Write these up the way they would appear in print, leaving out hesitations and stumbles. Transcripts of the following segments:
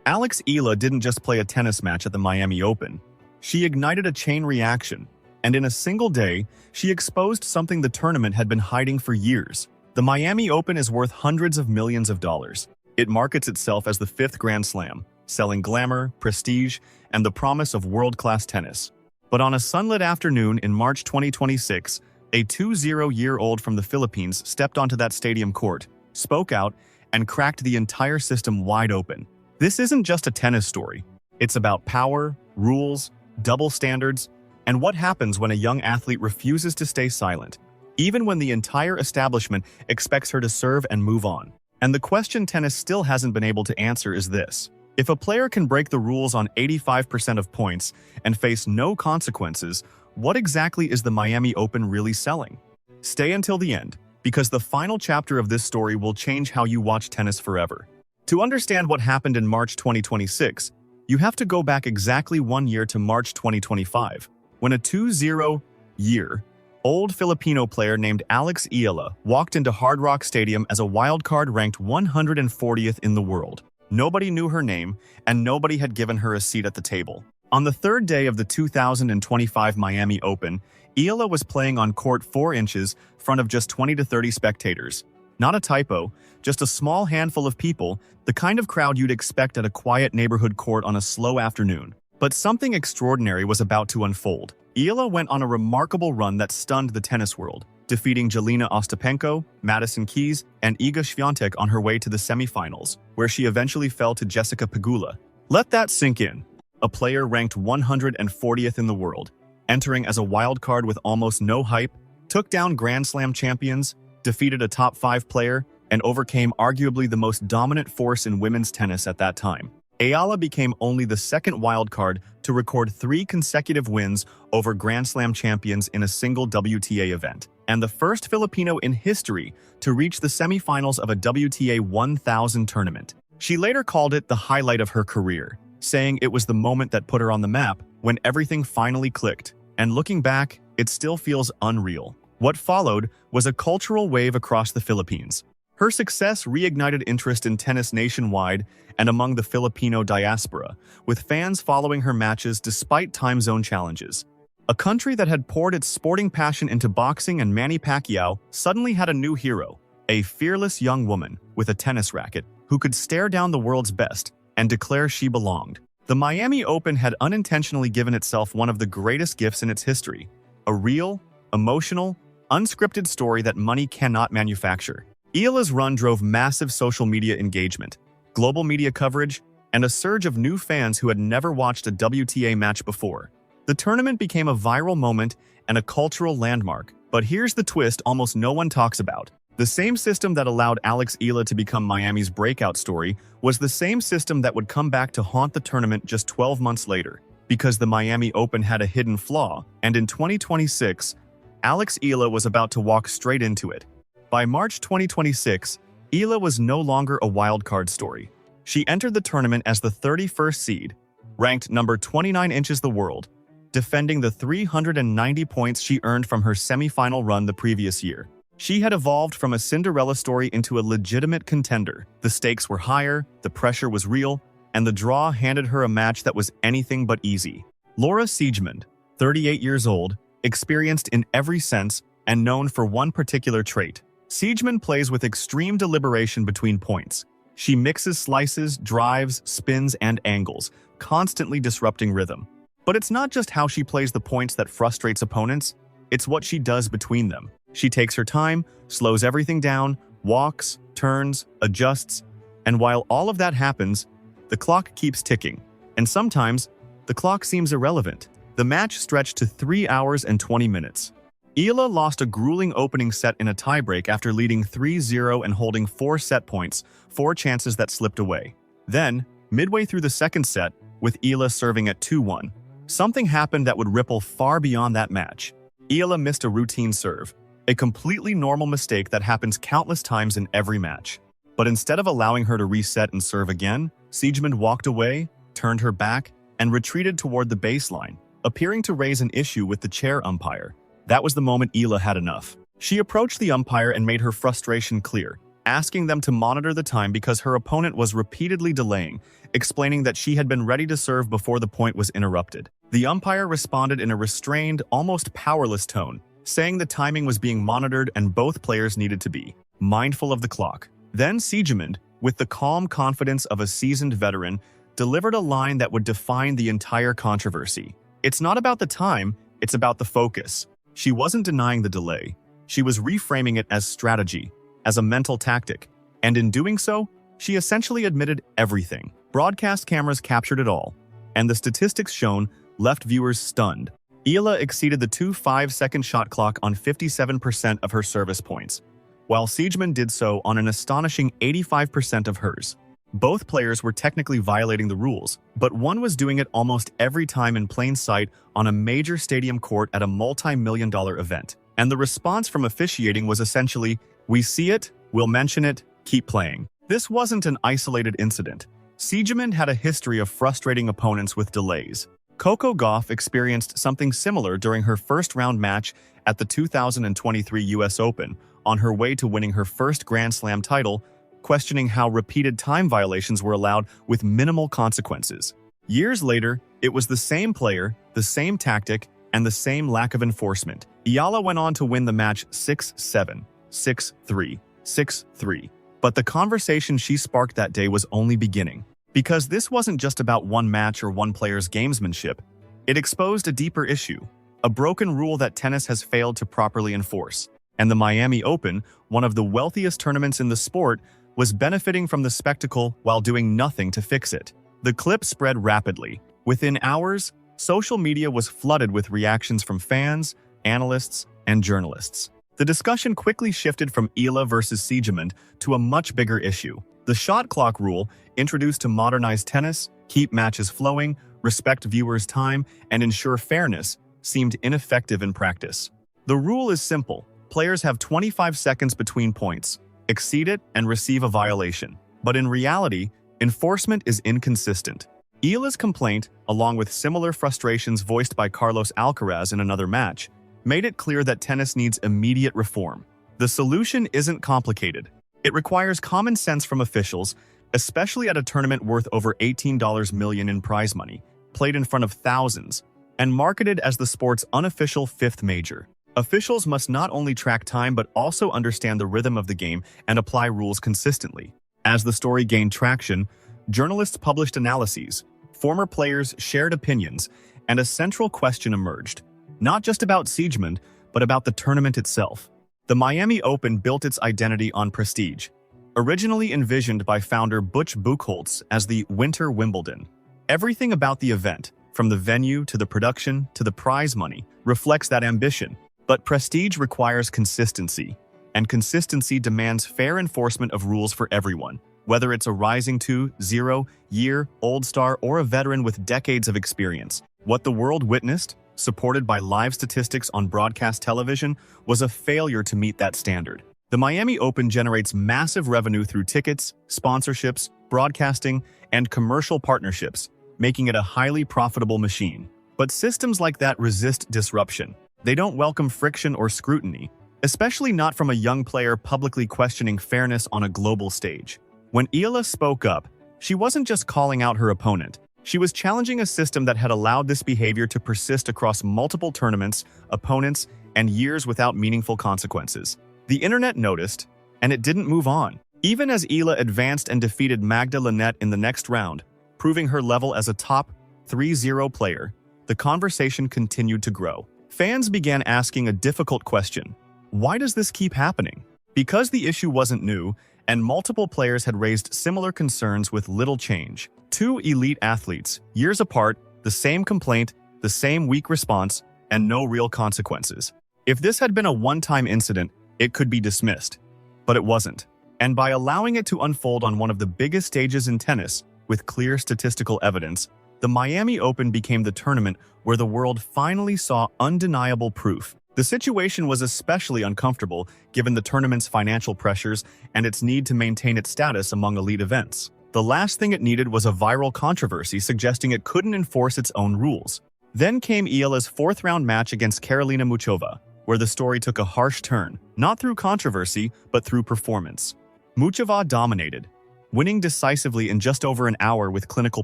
Eala didn't just play a tennis match at the Miami Open. She ignited a chain reaction, and in a single day, she exposed something the tournament had been hiding for years. The Miami Open is worth hundreds of millions of dollars. It markets itself as the fifth Grand Slam, selling glamour, prestige, and the promise of world-class tennis. But on a sunlit afternoon in March 2026, a 20-year-old from the Philippines stepped onto that stadium court, spoke out, and cracked the entire system wide open. This isn't just a tennis story. It's about power, rules, double standards, and what happens when a young athlete refuses to stay silent, even when the entire establishment expects her to serve and move on. And the question tennis still hasn't been able to answer is this: if a player can break the rules on 85% of points and face no consequences, what exactly is the Miami Open really selling? Stay until the end, because the final chapter of this story will change how you watch tennis forever. To understand what happened in March 2026, you have to go back exactly 1 year to March 2025, when a 20-year-old Filipino player named Eala walked into Hard Rock Stadium as a wildcard ranked 140th in the world. Nobody knew her name, and nobody had given her a seat at the table. On the third day of the 2025 Miami Open, Eala was playing on court 4 inches front of just 20 to 30 spectators. Not a typo, just a small handful of people, the kind of crowd you'd expect at a quiet neighborhood court on a slow afternoon. But something extraordinary was about to unfold. Eala went on a remarkable run that stunned the tennis world, defeating Jelena Ostapenko, Madison Keys, and Iga Swiatek on her way to the semifinals, where she eventually fell to Jessica Pegula. Let that sink in. A player ranked 140th in the world, entering as a wild card with almost no hype, took down Grand Slam champions, defeated a top 5 player, and overcame arguably the most dominant force in women's tennis at that time. Eala became only the second wildcard to record 3 consecutive wins over Grand Slam champions in a single WTA event, and the first Filipino in history to reach the semifinals of a WTA 1000 tournament. She later called it the highlight of her career, saying it was the moment that put her on the map when everything finally clicked, and looking back, it still feels unreal. What followed was a cultural wave across the Philippines. Her success reignited interest in tennis nationwide and among the Filipino diaspora, with fans following her matches despite time zone challenges. A country that had poured its sporting passion into boxing and Manny Pacquiao suddenly had a new hero, a fearless young woman with a tennis racket who could stare down the world's best and declare she belonged. The Miami Open had unintentionally given itself one of the greatest gifts in its history, a real, emotional, unscripted story that money cannot manufacture. Eala's run drove massive social media engagement, global media coverage, and a surge of new fans who had never watched a WTA match before. The tournament became a viral moment and a cultural landmark, but here's the twist almost no one talks about. The same system that allowed Eala to become Miami's breakout story was the same system that would come back to haunt the tournament just 12 months later, because the Miami Open had a hidden flaw, and in 2026, Eala was about to walk straight into it. By March 2026, Eala was no longer a wildcard story. She entered the tournament as the 31st seed, ranked number 29 inches the world, defending the 390 points she earned from her semifinal run the previous year. She had evolved from a Cinderella story into a legitimate contender. The stakes were higher, the pressure was real, and the draw handed her a match that was anything but easy. Laura Siegemund, 38 years old, experienced in every sense, and known for one particular trait. Siegemund plays with extreme deliberation between points. She mixes slices, drives, spins, and angles, constantly disrupting rhythm. But it's not just how she plays the points that frustrates opponents, it's what she does between them. She takes her time, slows everything down, walks, turns, adjusts, and while all of that happens, the clock keeps ticking. And sometimes, the clock seems irrelevant. The match stretched to 3 hours and 20 minutes. Eala lost a grueling opening set in a tiebreak after leading 3-0 and holding 4 set points, 4 chances that slipped away. Then, midway through the second set, with Eala serving at 2-1, something happened that would ripple far beyond that match. Eala missed a routine serve, a completely normal mistake that happens countless times in every match. But instead of allowing her to reset and serve again, Siegemund walked away, turned her back, and retreated toward the baseline, appearing to raise an issue with the chair umpire. That was the moment Eala had enough. She approached the umpire and made her frustration clear. asking them to monitor the time because her opponent was repeatedly delaying, explaining that she had been ready to serve before the point was interrupted. The umpire responded in a restrained, almost powerless tone, saying the timing was being monitored and both players needed to be mindful of the clock. Then Siegemund, with the calm confidence of a seasoned veteran, delivered a line that would define the entire controversy. "It's not about the time, it's about the focus." She wasn't denying the delay. She was reframing it as strategy, as a mental tactic, and in doing so, she essentially admitted everything. Broadcast cameras captured it all, and the statistics shown left viewers stunned. Eala exceeded the 2 5-second shot clock on 57% of her service points, while Siegemund did so on an astonishing 85% of hers. Both players were technically violating the rules, but one was doing it almost every time in plain sight on a major stadium court at a multi-million-dollar event. And the response from officiating was essentially, "We see it, we'll mention it, keep playing." This wasn't an isolated incident. Siegemund had a history of frustrating opponents with delays. Coco Gauff experienced something similar during her first-round match at the 2023 US Open, on her way to winning her first Grand Slam title, questioning how repeated time violations were allowed with minimal consequences. Years later, it was the same player, the same tactic, and the same lack of enforcement. Eala went on to win the match 6-7, 6-3, 6-3. But the conversation she sparked that day was only beginning. Because this wasn't just about one match or one player's gamesmanship. It exposed a deeper issue, a broken rule that tennis has failed to properly enforce. And the Miami Open, one of the wealthiest tournaments in the sport, was benefiting from the spectacle while doing nothing to fix it. The clip spread rapidly. Within hours, social media was flooded with reactions from fans, analysts, and journalists. The discussion quickly shifted from Eala versus Siegemund to a much bigger issue. The shot clock rule, introduced to modernize tennis, keep matches flowing, respect viewers' time, and ensure fairness, seemed ineffective in practice. The rule is simple. Players have 25 seconds between points. Exceed it and receive a violation. But in reality, enforcement is inconsistent. Eala's complaint, along with similar frustrations voiced by Carlos Alcaraz in another match, made it clear that tennis needs immediate reform. The solution isn't complicated. It requires common sense from officials, especially at a tournament worth over $18 million in prize money, played in front of thousands, and marketed as the sport's unofficial fifth major. Officials must not only track time but also understand the rhythm of the game and apply rules consistently. As the story gained traction, journalists published analyses, former players shared opinions, and a central question emerged. Not just about Siegemund, but about the tournament itself. The Miami Open built its identity on prestige. Originally envisioned by founder Butch Buchholz as the Winter Wimbledon, everything about the event, from the venue to the production to the prize money, reflects that ambition. But prestige requires consistency, and consistency demands fair enforcement of rules for everyone, whether it's a rising 2-0-year-old star or a veteran with decades of experience. What the world witnessed, supported by live statistics on broadcast television, was a failure to meet that standard. The Miami Open generates massive revenue through tickets, sponsorships, broadcasting, and commercial partnerships, making it a highly profitable machine. But systems like that resist disruption. They don't welcome friction or scrutiny, especially not from a young player publicly questioning fairness on a global stage. When Eala spoke up, she wasn't just calling out her opponent. She was challenging a system that had allowed this behavior to persist across multiple tournaments, opponents, and years without meaningful consequences. The internet noticed, and it didn't move on. Even as Eala advanced and defeated Magda Linette in the next round, proving her level as a top 3-0 player, the conversation continued to grow. Fans began asking a difficult question. Why does this keep happening? Because the issue wasn't new, and multiple players had raised similar concerns with little change. Two elite athletes, years apart, the same complaint, the same weak response, and no real consequences. If this had been a one-time incident, it could be dismissed. But it wasn't. And by allowing it to unfold on one of the biggest stages in tennis, with clear statistical evidence, the Miami Open became the tournament where the world finally saw undeniable proof. The situation was especially uncomfortable given the tournament's financial pressures and its need to maintain its status among elite events. The last thing it needed was a viral controversy suggesting it couldn't enforce its own rules. Then came Eala's fourth-round match against Karolina Muchova, where the story took a harsh turn, not through controversy, but through performance. Muchova dominated, winning decisively in just over an hour with clinical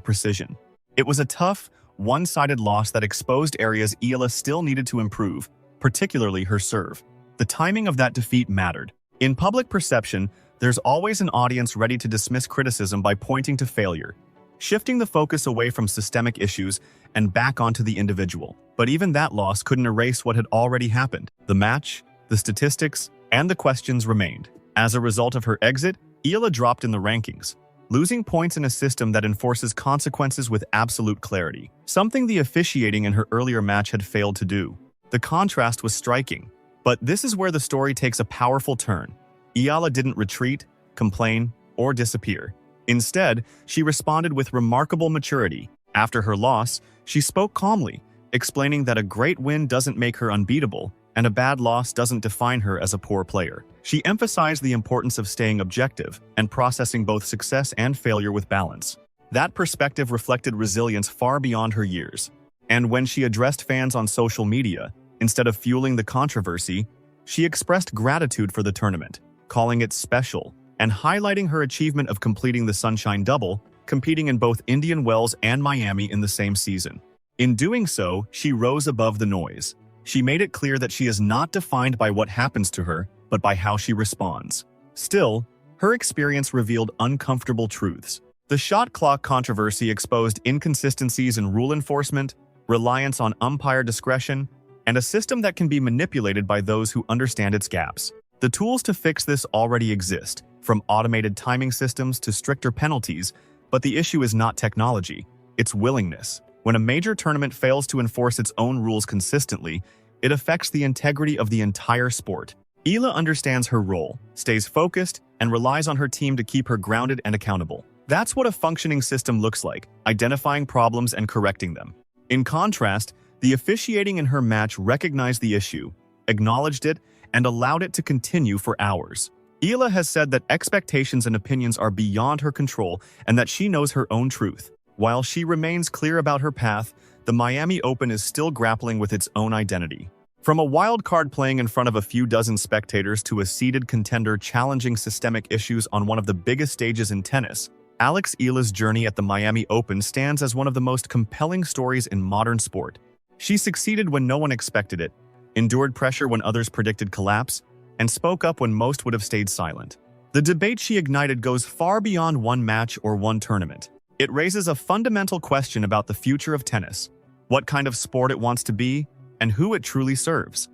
precision. It was a tough, one-sided loss that exposed areas Eala still needed to improve, particularly her serve. The timing of that defeat mattered. In public perception, there's always an audience ready to dismiss criticism by pointing to failure, shifting the focus away from systemic issues and back onto the individual. But even that loss couldn't erase what had already happened. The match, the statistics, and the questions remained. As a result of her exit, Eala dropped in the rankings, losing points in a system that enforces consequences with absolute clarity, something the officiating in her earlier match had failed to do. The contrast was striking, but this is where the story takes a powerful turn. Eala didn't retreat, complain, or disappear. Instead, she responded with remarkable maturity. After her loss, she spoke calmly, explaining that a great win doesn't make her unbeatable, and a bad loss doesn't define her as a poor player. She emphasized the importance of staying objective and processing both success and failure with balance. That perspective reflected resilience far beyond her years. And when she addressed fans on social media, instead of fueling the controversy, she expressed gratitude for the tournament, calling it special, and highlighting her achievement of completing the Sunshine Double, competing in both Indian Wells and Miami in the same season. In doing so, she rose above the noise. She made it clear that she is not defined by what happens to her, but by how she responds. Still, her experience revealed uncomfortable truths. The shot clock controversy exposed inconsistencies in rule enforcement, reliance on umpire discretion, and a system that can be manipulated by those who understand its gaps. The tools to fix this already exist, from automated timing systems to stricter penalties, but the issue is not technology, it's willingness. When a major tournament fails to enforce its own rules consistently, it affects the integrity of the entire sport. Eala understands her role, stays focused, and relies on her team to keep her grounded and accountable. That's what a functioning system looks like, identifying problems and correcting them. In contrast, the officiating in her match recognized the issue, acknowledged it, and allowed it to continue for hours. Eala has said that expectations and opinions are beyond her control and that she knows her own truth. While she remains clear about her path, the Miami Open is still grappling with its own identity. From a wild card playing in front of a few dozen spectators to a seeded contender challenging systemic issues on one of the biggest stages in tennis, Alex Eala's journey at the Miami Open stands as one of the most compelling stories in modern sport. She succeeded when no one expected it, endured pressure when others predicted collapse, and spoke up when most would have stayed silent. The debate she ignited goes far beyond one match or one tournament. It raises a fundamental question about the future of tennis, what kind of sport it wants to be, and who it truly serves.